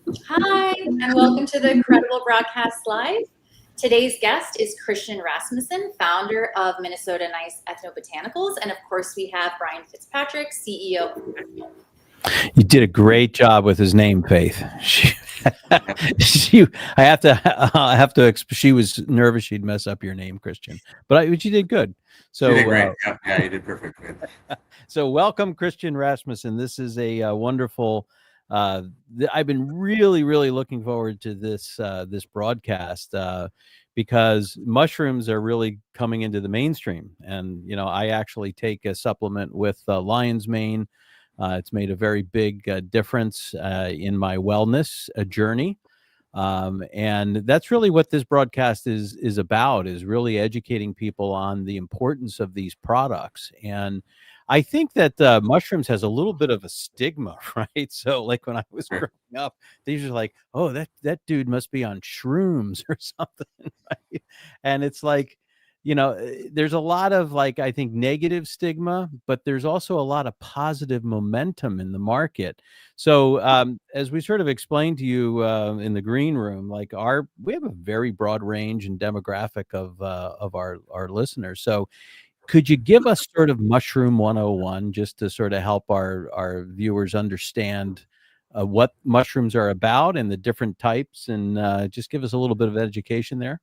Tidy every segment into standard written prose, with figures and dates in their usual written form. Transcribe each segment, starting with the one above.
Hi, and welcome to the Incredible Broadcast Live. Today's guest is Christian Rasmussen, founder of Minnesota Nice Ethnobotanicals, and of course we have Brian Fitzpatrick, CEO. You did a great job with his name, Faith. She, I have to. She was nervous she'd mess up your name, Christian, but you did good. So you did great. Yeah, you did perfectly. So welcome, Christian Rasmussen. This is a wonderful. I've been really looking forward to this broadcast because mushrooms are really coming into the mainstream, and I actually take a supplement with lion's mane. It's made a very big difference in my wellness journey. And that's really what this broadcast is about, is really educating people on the importance of these products. And I think that mushrooms has a little bit of a stigma, right? So like when I was growing up, these are like, oh, that dude must be on shrooms or something, right? And it's like, there's a lot of, like, I think, negative stigma, but there's also a lot of positive momentum in the market. So as we sort of explained to you in the green room, like we have a very broad range and demographic of our listeners. So could you give us sort of Mushroom 101 just to sort of help our viewers understand what mushrooms are about and the different types, and just give us a little bit of education there?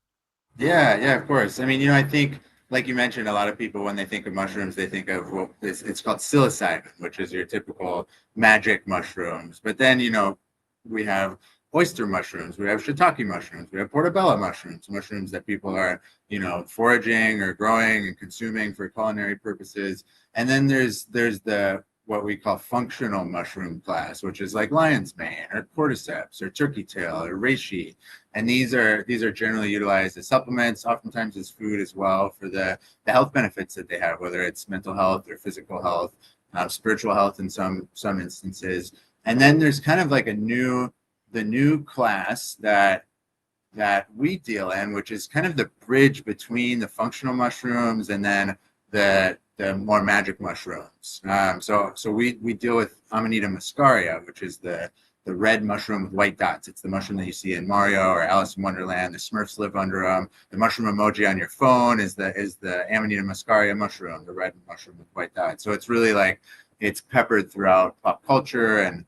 Yeah, of course. I mean, I think, like you mentioned, a lot of people, when they think of mushrooms, they think of, well, it's called psilocybin, which is your typical magic mushrooms. But then, we have oyster mushrooms, we have shiitake mushrooms, we have portobello mushrooms that people are, foraging or growing and consuming for culinary purposes. And then there's the what we call functional mushroom class, which is like lion's mane or cordyceps or turkey tail or reishi. And these are generally utilized as supplements, oftentimes as food as well, for the health benefits that they have, whether it's mental health or physical health, spiritual health in some instances. And then there's kind of like the new class that we deal in, which is kind of the bridge between the functional mushrooms and then the more magic mushrooms. So we deal with Amanita muscaria, which is the red mushroom with white dots. It's the mushroom that you see in Mario or Alice in Wonderland. The Smurfs live under them. The mushroom emoji on your phone is the Amanita muscaria mushroom, the red mushroom with white dots. So it's really like, it's peppered throughout pop culture, and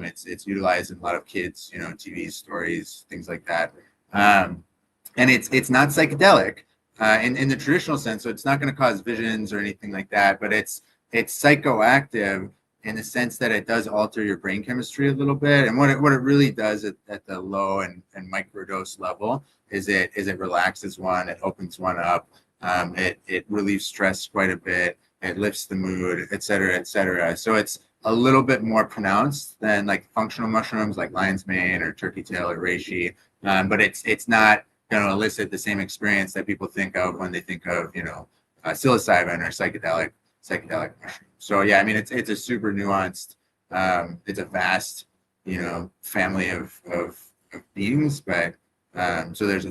it's utilized in a lot of kids, TV stories, things like that. And it's not psychedelic in the traditional sense, so it's not going to cause visions or anything like that. But it's psychoactive in the sense that it does alter your brain chemistry a little bit. And what it really does at the low and microdose level is it relaxes one, it opens one up, it relieves stress quite a bit, it lifts the mood, et cetera, et cetera. So it's a little bit more pronounced than like functional mushrooms like lion's mane or turkey tail or reishi, but it's not going to elicit the same experience that people think of when they think of psilocybin or psychedelic mushrooms. So yeah, I mean it's a super nuanced, it's a vast family of beings, but so there's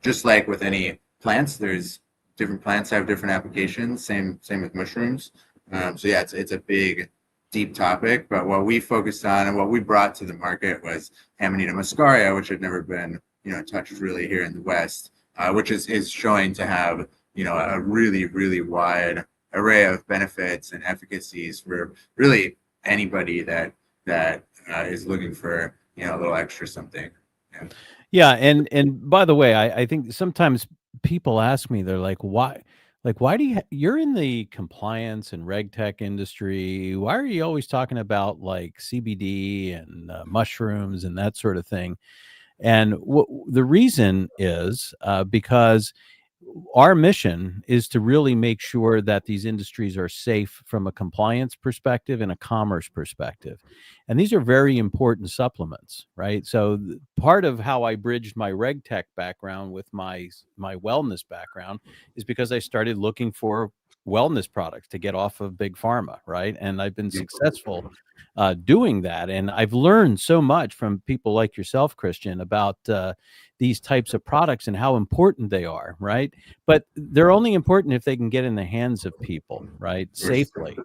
just like with any plants, there's different plants have different applications. Same with mushrooms. So yeah, it's a big, deep topic. But what we focused on and what we brought to the market was Amanita muscaria, which had never been touched really here in the West, which is showing to have a really wide array of benefits and efficacies for really anybody that is looking for a little extra something. Yeah, and by the way, I think sometimes people ask me, they're like, why do you're in the compliance and reg tech industry? Why are you always talking about like CBD and mushrooms and that sort of thing? And the reason is because our mission is to really make sure that these industries are safe from a compliance perspective and a commerce perspective. And these are very important supplements, right? So part of how I bridged my reg tech background with my wellness background is because I started looking for wellness products to get off of big pharma, right? And I've been successful doing that. And I've learned so much from people like yourself, Christian, about these types of products and how important they are, right? But they're only important if they can get in the hands of people, right, safely.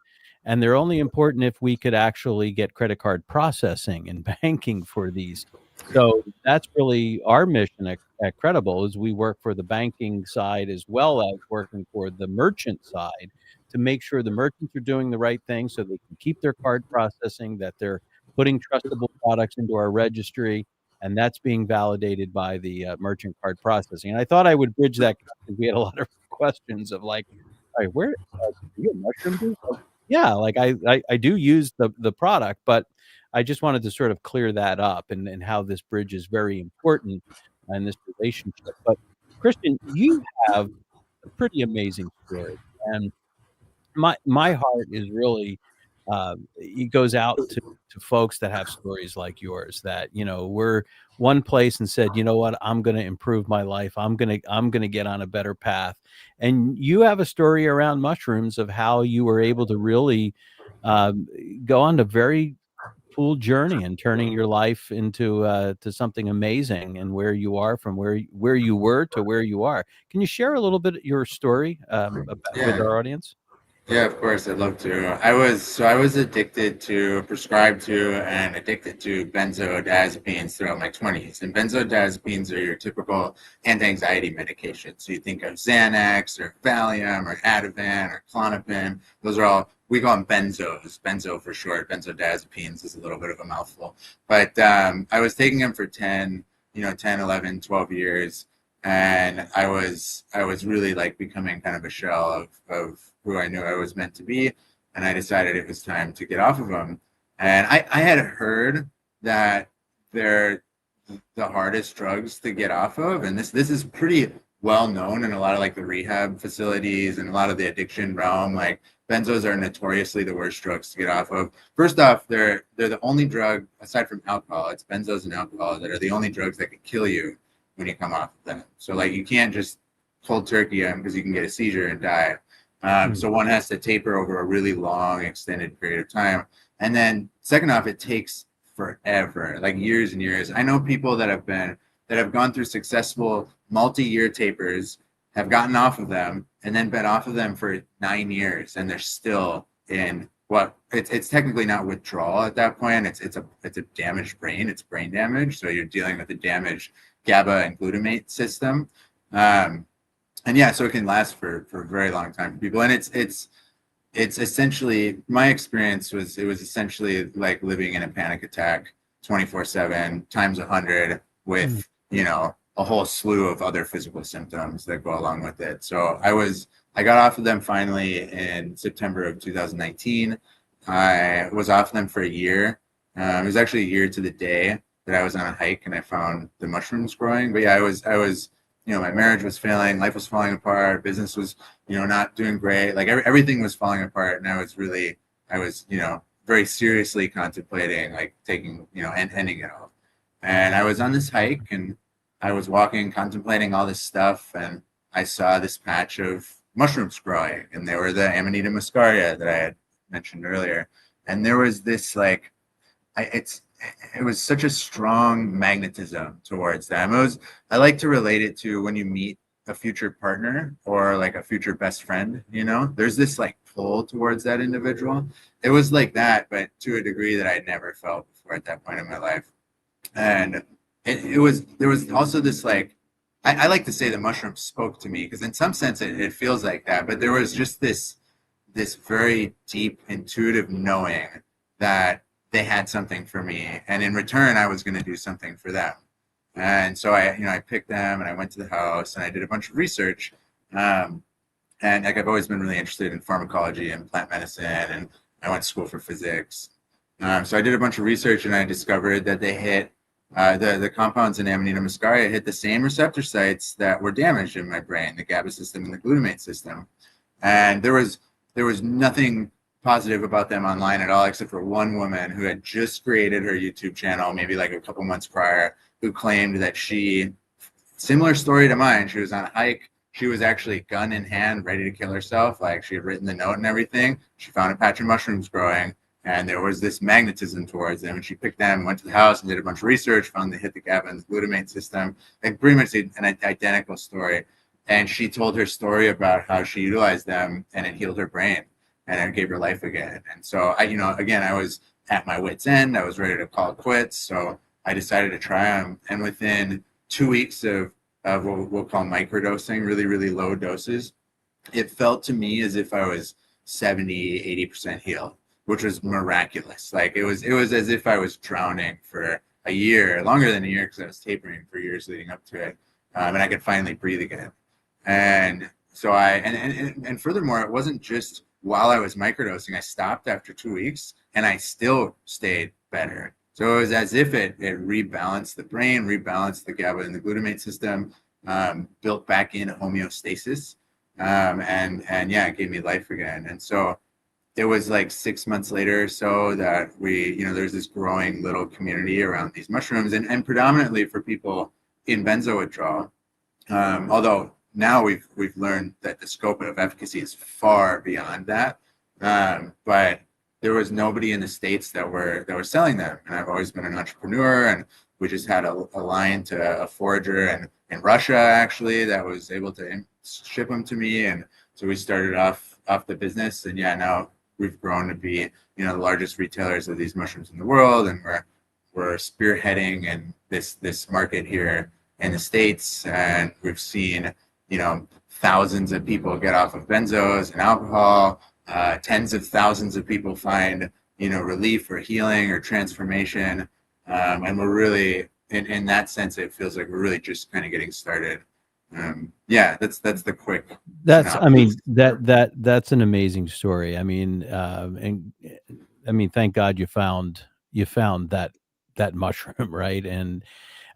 and they're only important if we could actually get credit card processing and banking for these. So that's really our mission at Credible, is we work for the banking side as well as working for the merchant side to make sure the merchants are doing the right thing so they can keep their card processing, that they're putting trustable products into our registry, and that's being validated by the merchant card processing. And I thought I would bridge that because we had a lot of questions of like, all right, where do you get mushroom juice? Like, yeah, like I do use the product, but I just wanted to sort of clear that up, and how this bridge is very important in this relationship. But Christian, you have a pretty amazing story, and my heart is really it goes out to folks that have stories like yours, that we're one place and said, you know what, I'm going to improve my life, I'm going to get on a better path. And you have a story around mushrooms of how you were able to really um, go on a very cool journey and turning your life into to something amazing, and where you are from where you were to where you are. Can you share a little bit of your story with Yeah. our audience? Yeah, of course, I'd love to. I was addicted to, prescribed to, and addicted to benzodiazepines throughout my 20s. And benzodiazepines are your typical anti-anxiety medication. So you think of Xanax or Valium or Ativan or Klonopin. Those are all, we call them benzos. Benzo for short. Benzodiazepines is a little bit of a mouthful. But I was taking them for 10, 11, 12 years. And I was really like becoming kind of a shell of who I knew I was meant to be, and I decided it was time to get off of them. And I had heard that they're the hardest drugs to get off of, and this is pretty well known in a lot of like the rehab facilities and a lot of the addiction realm. Like benzos are notoriously the worst drugs to get off of. First off, they're the only drug aside from alcohol. It's benzos and alcohol that are the only drugs that can kill you when you come off of them. So like you can't just cold turkey them because you can get a seizure and die. So one has to taper over a really long, extended period of time. And then second off, it takes forever, like years and years. I know people that have gone through successful multi-year tapers, have gotten off of them, and then been off of them for 9 years, and they're still in what it's technically not withdrawal at that point. It's a damaged brain. It's brain damage. So you're dealing with a damaged GABA and glutamate system. And yeah, so it can last for a very long time for people. And it's essentially, my experience was, it was essentially like living in a panic attack 24/7 times 100 with, a whole slew of other physical symptoms that go along with it. So I got off of them finally in September of 2019. I was off them for a year. It was actually a year to the day that I was on a hike and I found the mushrooms growing. But yeah, I was my marriage was failing, life was falling apart, business was, not doing great. Like everything was falling apart. And I was very seriously contemplating like taking, and ending it all. And I was on this hike and I was walking, contemplating all this stuff. And I saw this patch of mushrooms growing, and they were the Amanita muscaria that I had mentioned earlier. And there was this like, it was such a strong magnetism towards them. I like to relate it to when you meet a future partner or like a future best friend, there's this like pull towards that individual. It was like that, but to a degree that I'd never felt before at that point in my life. And there was also this like, I like to say the mushroom spoke to me, because in some sense it feels like that, but there was just this very deep intuitive knowing that they had something for me, and in return I was going to do something for them. And so I picked them and I went to the house and I did a bunch of research. And like I've always been really interested in pharmacology and plant medicine, and I went to school for physics. So I did a bunch of research and I discovered that they hit the compounds in Amanita muscaria hit the same receptor sites that were damaged in my brain, the GABA system and the glutamate system. And there was nothing positive about them online at all, except for one woman who had just created her YouTube channel maybe like a couple months prior, who claimed that similar story to mine, she was on a hike, she was actually gun in hand ready to kill herself, like she had written the note and everything. She found a patch of mushrooms growing and there was this magnetism towards them, and she picked them, went to the house and did a bunch of research, found they hit the GABA and the glutamate system, and pretty much an identical story. And she told her story about how she utilized them and it healed her brain. and I gave her life again. And so I, again, I was at my wit's end. I was ready to call it quits. So I decided to try them. And within 2 weeks of what we'll call microdosing, really, really low doses, it felt to me as if I was 70, 80% healed, which was miraculous. Like it was as if I was drowning for a year, longer than a year, because I was tapering for years leading up to it. And I could finally breathe again. And so and furthermore, it wasn't just while I was microdosing. I stopped after 2 weeks and I still stayed better. So it was as if it rebalanced the brain, rebalanced the GABA and the glutamate system, built back in homeostasis. And yeah, it gave me life again. And so it was like 6 months later or so that there's this growing little community around these mushrooms, and predominantly for people in benzo withdrawal. Although now we've learned that the scope of efficacy is far beyond that. But there was nobody in the States that were selling them. And I've always been an entrepreneur, and we just had a line to a forager in Russia, actually, that was able to ship them to me. And so we started off the business, and yeah, now we've grown to be, the largest retailers of these mushrooms in the world. And we're spearheading in this market here in the States. And we've seen, thousands of people get off of benzos and alcohol, tens of thousands of people find, relief or healing or transformation. And we're really, in that sense, it feels like we're really just kind of getting started. Yeah, that's the quick. That's, synopsis. I mean, that's an amazing story. I mean, thank God you found that mushroom, right? And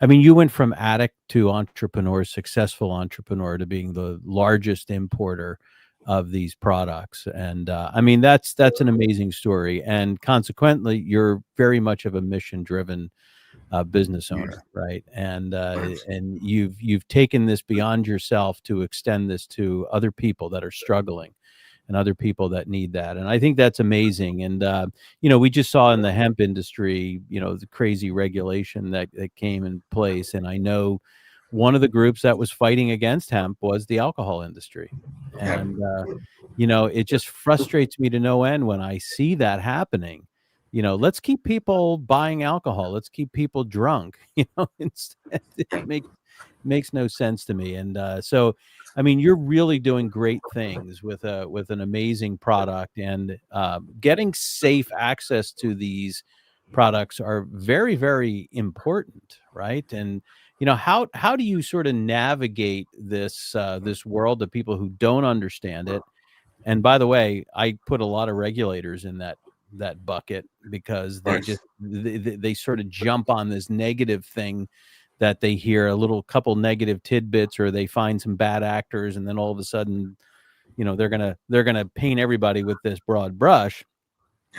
I mean, you went from addict to entrepreneur, successful entrepreneur, to being the largest importer of these products. And I mean, that's an amazing story. And consequently, you're very much of a mission-driven business owner, right? And you've taken this beyond yourself to extend this to other people that are struggling and other people that need that. And I think that's amazing. And we just saw in the hemp industry, the crazy regulation that came in place. And I know one of the groups that was fighting against hemp was the alcohol industry. And it just frustrates me to no end when I see that happening. Let's keep people buying alcohol. Let's keep people drunk. Instead, it makes no sense to me. And so, I mean, you're really doing great things with an amazing product, and getting safe access to these products are very, very important, right? And how do you sort of navigate this world of people who don't understand it? And by the way, I put a lot of regulators in that bucket, because they sort of jump on this negative thing that they hear, a couple negative tidbits, or they find some bad actors, and then all of a sudden, they're gonna paint everybody with this broad brush,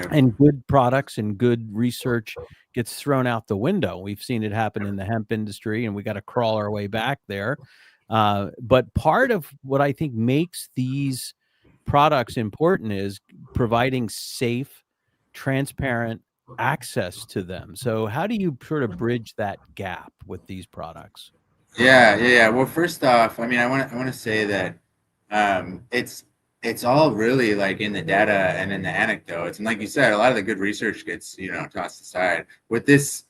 and good products and good research gets thrown out the window. We've seen it happen in the hemp industry, and we got to crawl our way back there. But part of what I think makes these products important is providing safe, transparent access to them. So how do you sort of bridge that gap with these products? Yeah. Well, first off, I mean, I want to say that it's all really like in the data and in the anecdotes, and like you said, a lot of the good research gets tossed aside. With this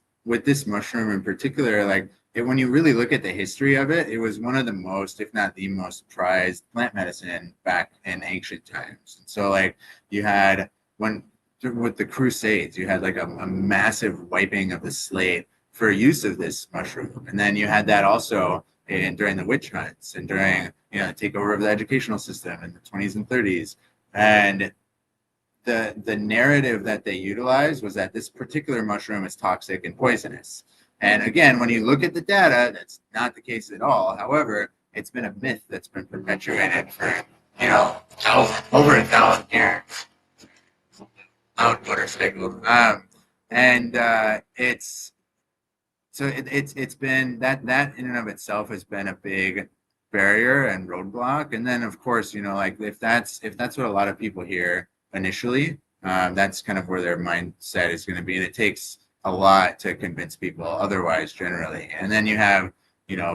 mushroom in particular, like when you really look at the history of it, it was one of the most, if not the most prized plant medicine back in ancient times. And so like you had with the Crusades, you had like a massive wiping of the slate for use of this mushroom. And then you had that also during the witch hunts and during the takeover of the educational system in the 20s and 30s. And the narrative that they utilized was that this particular mushroom is toxic and poisonous. And again, when you look at the data, that's not the case at all. However, it's been a myth that's been perpetuated for over 1,000 years. It's been that in and of itself has been a big barrier and roadblock. And then of course, like if that's what a lot of people hear initially, that's kind of where their mindset is going to be. And it takes a lot to convince people otherwise generally. And then you have,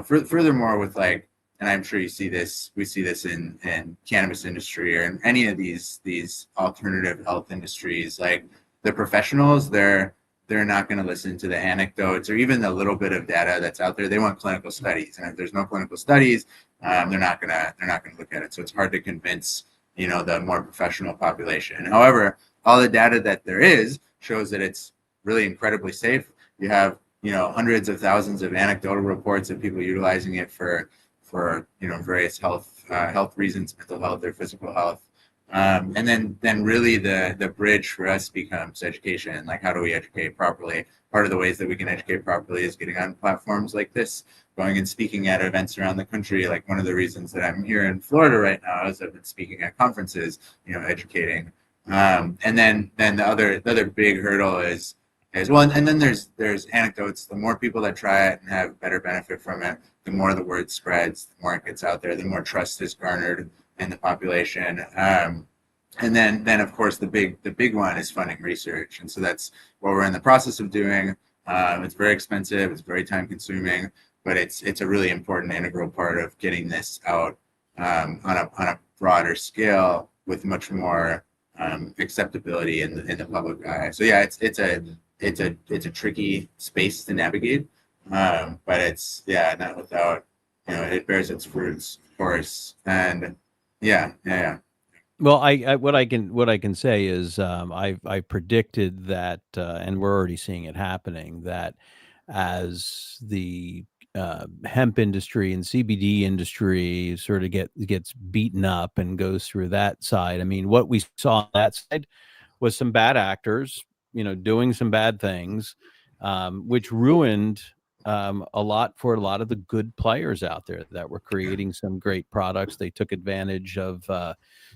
furthermore with like and I'm sure you see this, we see this in cannabis industry or in any of these alternative health industries, like the professionals, they're not going to listen to the anecdotes or even the little bit of data that's out there. They want clinical studies, and if there's no clinical studies, they're not gonna look at it. So it's hard to convince, you know, the more professional population. However, all the data that there is shows that it's really incredibly safe. You have, you know, hundreds of thousands of anecdotal reports of people utilizing it for you know, various health reasons, mental health or physical health. And then really the bridge for us becomes education. Like, how do we educate properly? Part of the ways that we can educate properly is getting on platforms like this, going and speaking at events around the country. Like, one of the reasons that I'm here in Florida right now is I've been speaking at conferences, you know, educating. And then the other big hurdle is well, and then there's anecdotes. The more people that try it and have better benefit from it, the more the word spreads, the more it gets out there, the more trust is garnered in the population. And then of course the big one is funding research, and so that's what we're in the process of doing. It's very expensive, it's very time consuming, but it's a really important integral part of getting this out on a broader scale with much more acceptability in the public eye. So yeah, it's a tricky space to navigate, but it's, yeah, not without, you know, it bears its fruits, of course. And yeah. Well, what I can say is I predicted that, and we're already seeing it happening, that as the hemp industry and CBD industry sort of gets beaten up and goes through that side. I mean, what we saw on that side was some bad actors, you know, doing some bad things, which ruined a lot for a lot of the good players out there that were creating some great products. They took advantage of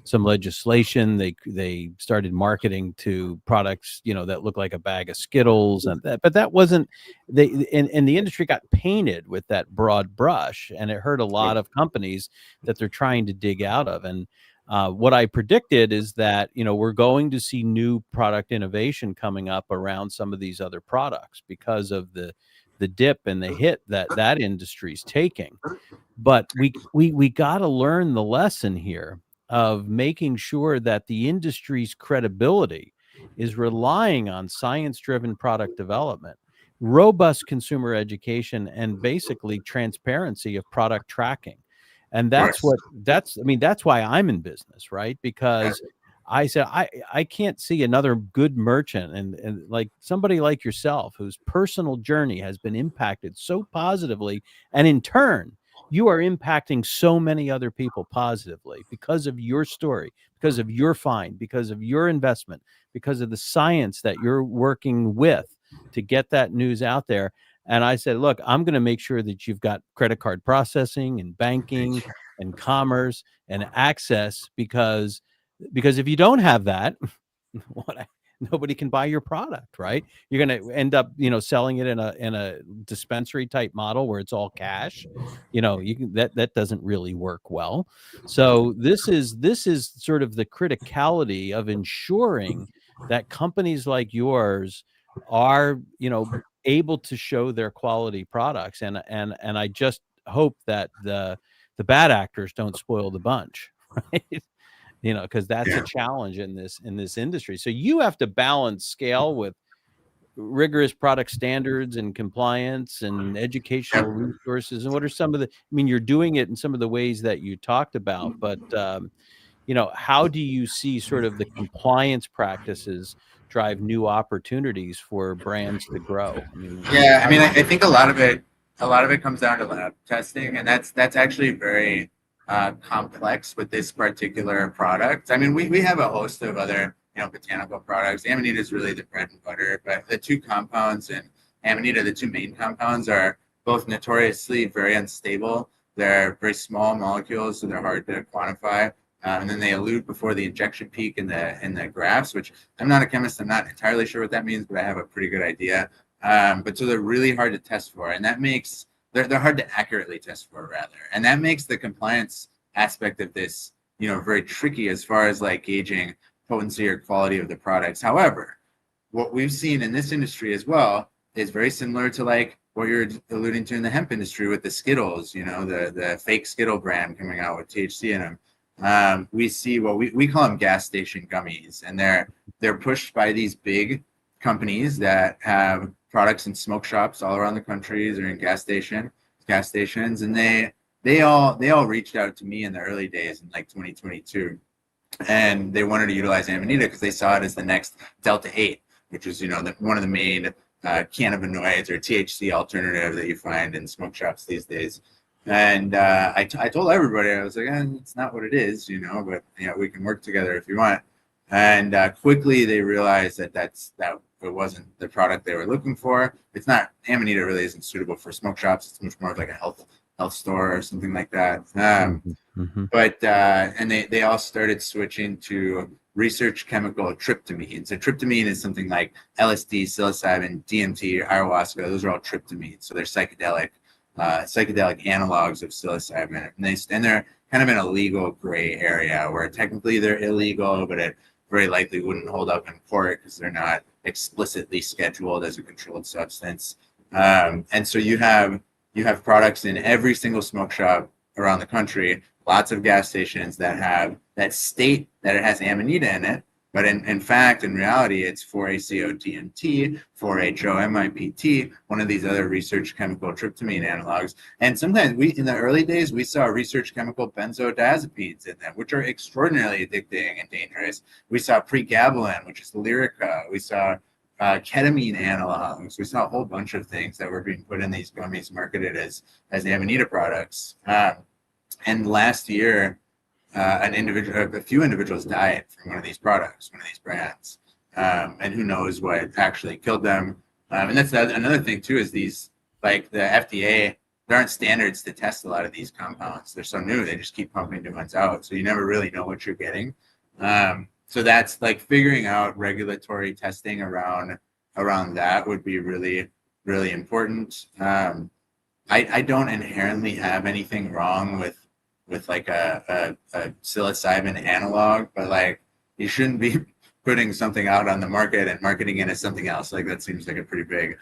some legislation. They started marketing to products, you know, that look like a bag of Skittles, and that, but that wasn't and the industry got painted with that broad brush, and it hurt a lot of companies that they're trying to dig out of. And what I predicted is that, you know, we're going to see new product innovation coming up around some of these other products because of the dip and the hit that industry's taking. But we got to learn the lesson here of making sure that the industry's credibility is relying on science-driven product development, robust consumer education, and basically transparency of product tracking. And that's why I'm in business, right? Because I said, I can't see another good merchant and like somebody like yourself whose personal journey has been impacted so positively. And in turn, you are impacting so many other people positively because of your story, because of your find, because of your investment, because of the science that you're working with to get that news out there. And I said, look, I'm going to make sure that you've got credit card processing and banking and commerce and access, because if you don't have that, nobody can buy your product, right? You're going to end up, you know, selling it in a dispensary type model where it's all cash. You know, that doesn't really work well. So this is sort of the criticality of ensuring that companies like yours are, you know, able to show their quality products. And I just hope that the bad actors don't spoil the bunch, right? You know, because that's a challenge in this industry. So you have to balance scale with rigorous product standards and compliance and educational resources. And what are some of the, I mean, you're doing it in some of the ways that you talked about, but you know, how do you see sort of the compliance practices drive new opportunities for brands to grow? I mean, I think a lot of it comes down to lab testing, and that's actually very complex with this particular product. I mean, we have a host of other, you know, botanical products. Amanita is really the bread and butter, but the two compounds in Amanita, the two main compounds, are both notoriously very unstable. They're very small molecules, so they're hard to quantify. And then they elute before the injection peak in the grafts, which I'm not a chemist. I'm not entirely sure what that means, but I have a pretty good idea. But so they're really hard to test for, and that makes they're hard to accurately test for, rather, and that makes the compliance aspect of this, you know, very tricky as far as like gauging potency or quality of the products. However, what we've seen in this industry as well is very similar to like what you're alluding to in the hemp industry with the Skittles, you know, the fake Skittle brand coming out with THC in them. We see what we call them gas station gummies, and they're pushed by these big companies that have products in smoke shops all around the country or in gas stations, and they all reached out to me in the early days in like 2022, and they wanted to utilize Amanita because they saw it as the next Delta 8, which is, you know, one of the main cannabinoids or THC alternative that you find in smoke shops these days. And I told everybody, I was like, it's not what it is, you know, but you know, we can work together if you want. And quickly they realized that it wasn't the product they were looking for. It's not, Amanita really isn't suitable for smoke shops. It's much more of like a health store or something like that. But and they all started switching to research chemical tryptamine. So tryptamine is something like LSD, psilocybin, DMT, ayahuasca. Those are all tryptamine. So they're psychedelic analogs of psilocybin, and they're kind of in a legal gray area where technically they're illegal, but it very likely wouldn't hold up in court because they're not explicitly scheduled as a controlled substance. And so you have products in every single smoke shop around the country, lots of gas stations that state that it has Amanita in it, but in fact, in reality, it's 4-ACO-DMT, 4-HO-MIPT, one of these other research chemical tryptamine analogs. And sometimes in the early days, we saw research chemical benzodiazepines in them, which are extraordinarily addicting and dangerous. We saw pregabalin, which is Lyrica. We saw ketamine analogs. We saw a whole bunch of things that were being put in these gummies marketed as Amanita products. And last year, a few individuals died from one of these products, one of these brands, and who knows what actually killed them. And that's another thing too, is these, like the FDA, there aren't standards to test a lot of these compounds. They're so new, they just keep pumping new ones out, so you never really know what you're getting. So that's like figuring out regulatory testing around that would be really, really important. I don't inherently have anything wrong with like a psilocybin analog, but like you shouldn't be putting something out on the market and marketing it as something else. Like that seems like a pretty big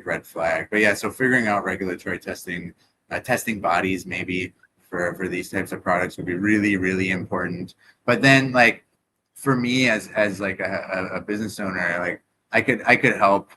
red flag. But yeah, so figuring out regulatory testing bodies maybe for these types of products would be really, really important. But then like for me as like a business owner, like I could help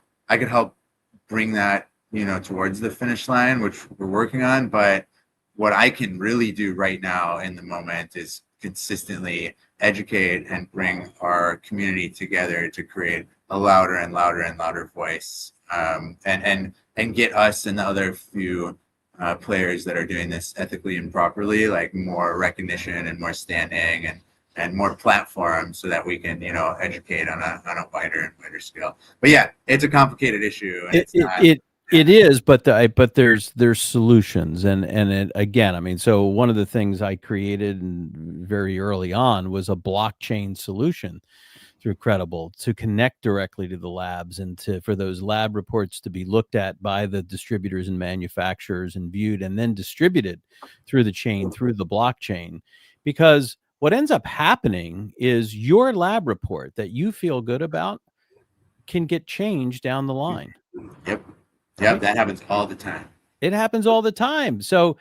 bring that, you know, towards the finish line, which we're working on. But what I can really do right now in the moment is consistently educate and bring our community together to create a louder and louder and louder voice, and get us and the other few players that are doing this ethically and properly, like more recognition and more standing and more platforms, so that we can, you know, educate on a wider and wider scale. But yeah, it's a complicated issue. And it is, but there's solutions, and again, I mean, so one of the things I created very early on was a blockchain solution through Credible to connect directly to the labs, and for those lab reports to be looked at by the distributors and manufacturers and viewed and then distributed through the chain, through the blockchain. Because what ends up happening is your lab report that you feel good about can get changed down the line. Yep. Yep, that happens all the time. It happens all the time. So,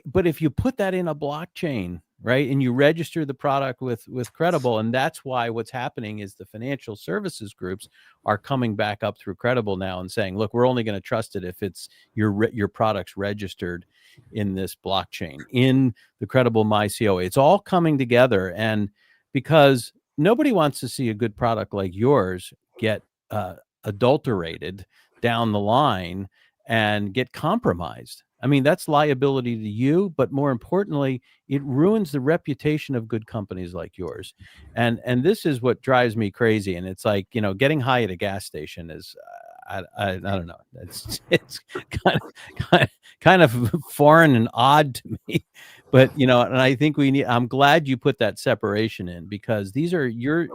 but if you put that in a blockchain, right, and you register the product with Credible, and that's why what's happening is the financial services groups are coming back up through Credible now and saying, look, we're only going to trust it if it's your product's registered in this blockchain, in the Credible MyCOA. It's all coming together, and because nobody wants to see a good product like yours get adulterated down the line and get compromised. I mean, that's liability to you, but more importantly, it ruins the reputation of good companies like yours. And this is what drives me crazy. And it's like, you know, getting high at a gas station is, I don't know. It's kind of foreign and odd to me, but you know, and I think I'm glad you put that separation in, because these are, you're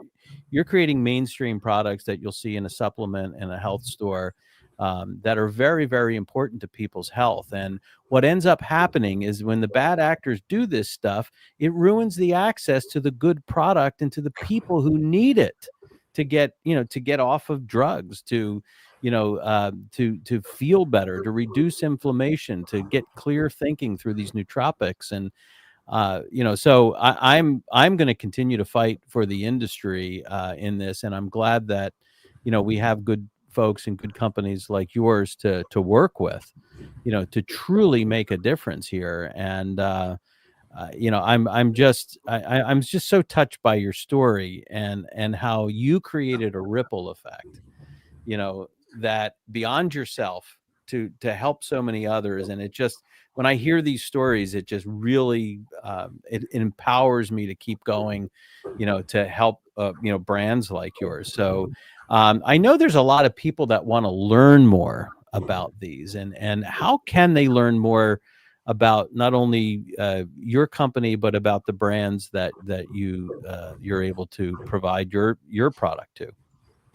creating mainstream products that you'll see in a supplement and a health store, that are very, very important to people's health. And what ends up happening is when the bad actors do this stuff, it ruins the access to the good product and to the people who need it to get, you know, to get off of drugs, to, to feel better, to reduce inflammation, to get clear thinking through these nootropics. And so I'm going to continue to fight for the industry in this, and I'm glad that we have good folks and good companies like yours to work with, to truly make a difference here. And I'm just so touched by your story and how you created a ripple effect, that beyond yourself to help so many others. And it just, when I hear these stories, it just really it empowers me to keep going, to help brands like yours. So I know there's a lot of people that want to learn more about these, and how can they learn more about not only your company, but about the brands that you're able to provide your product to?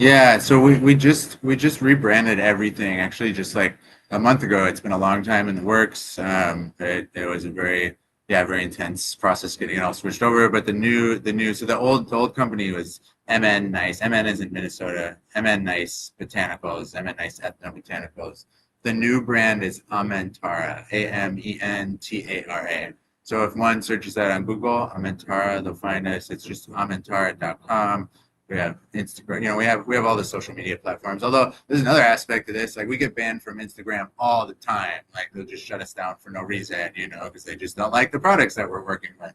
Yeah, so we just rebranded everything actually just like a month ago. It's been a long time in the works. It was a very intense process getting it all switched over. But the old company was MN Nice. MN is in Minnesota. MN Nice Botanicals. MN Nice Ethnobotanicals. The new brand is Amentara. Amentara. So if one searches that on Google, Amentara, they'll find us. It's just amentara.com. We have Instagram, we have all the social media platforms. Although there's another aspect to this, like we get banned from Instagram all the time. Like they'll just shut us down for no reason, because they just don't like the products that we're working with,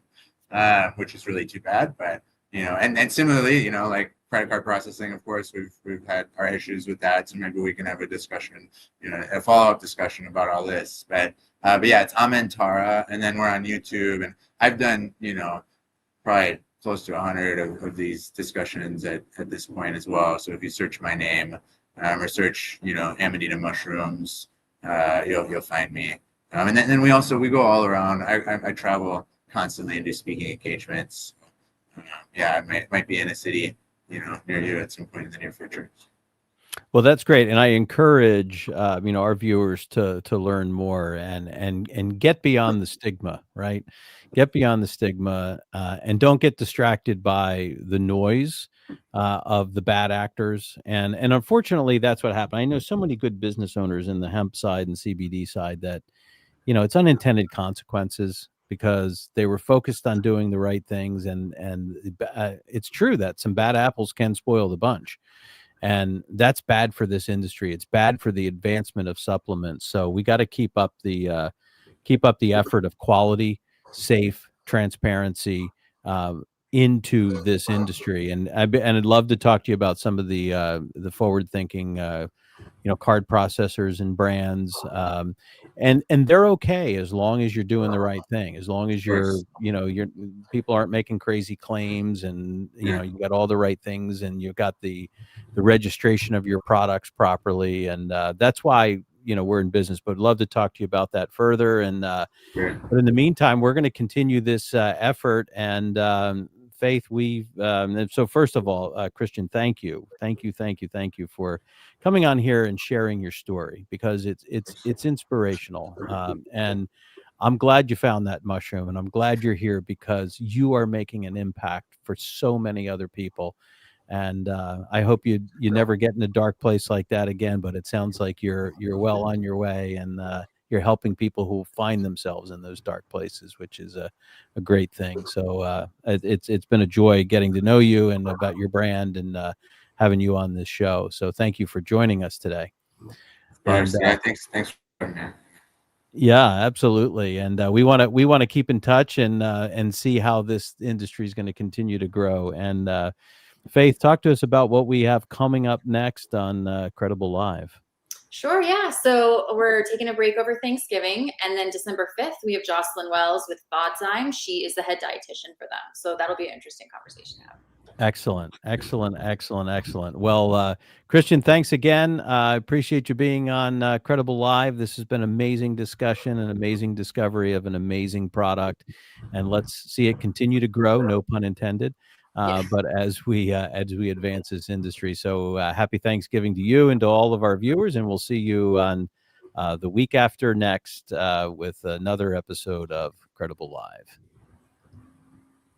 which is really too bad. But and similarly, like credit card processing, of course, we've had our issues with that. So maybe we can have a discussion, a follow-up discussion about all this. But yeah, it's Amentara, and then we're on YouTube, and I've done probably close to 100 of these discussions at this point as well. So if you search my name or search, Amanita mushrooms, you'll find me. And then we go all around. I travel constantly and do speaking engagements. Yeah, I might be in a city, near you at some point in the near future. Well, that's great, and I encourage our viewers to learn more and get beyond the stigma, right? Get beyond the stigma, and don't get distracted by the noise of the bad actors. And unfortunately, that's what happened. I know so many good business owners in the hemp side and CBD side that it's unintended consequences because they were focused on doing the right things, and it's true that some bad apples can spoil the bunch. And that's bad for this industry. It's bad for the advancement of supplements. So we got to keep up the effort of quality, safe, transparency into this industry. And I'd love to talk to you about some of the forward thinking card processors and brands, and they're okay as long as you're doing the right thing, as long as your people aren't making crazy claims, and you got all the right things, and you've got the registration of your products properly. And that's why we're in business. But I'd love to talk to you about that further. And but in the meantime, we're going to continue this effort. And Faith, so first of all, Christian, thank you for coming on here and sharing your story, because it's inspirational. And I'm glad you found that mushroom, and I'm glad you're here because you are making an impact for so many other people. And I hope you never get in a dark place like that again. But it sounds like you're well on your way, and you're helping people who find themselves in those dark places, which is a great thing. So it's been a joy getting to know you and about your brand, and having you on this show. So thank you for joining us today. Of course. Yeah, thanks for having me. Yeah, absolutely. And we want to keep in touch and see how this industry is going to continue to grow. And Faith, talk to us about what we have coming up next on Credible Live. Sure, yeah. So we're taking a break over Thanksgiving, and then December 5th, we have Jocelyn Wells with Bodzyme. She is the head dietitian for them. So that'll be an interesting conversation to have. Excellent. Well, Christian, thanks again. I appreciate you being on Credible Live. This has been an amazing discussion, an amazing discovery of an amazing product, and let's see it continue to grow, no pun intended. But as we advance this industry. So happy Thanksgiving to you and to all of our viewers, and we'll see you on the week after next with another episode of Credible Live.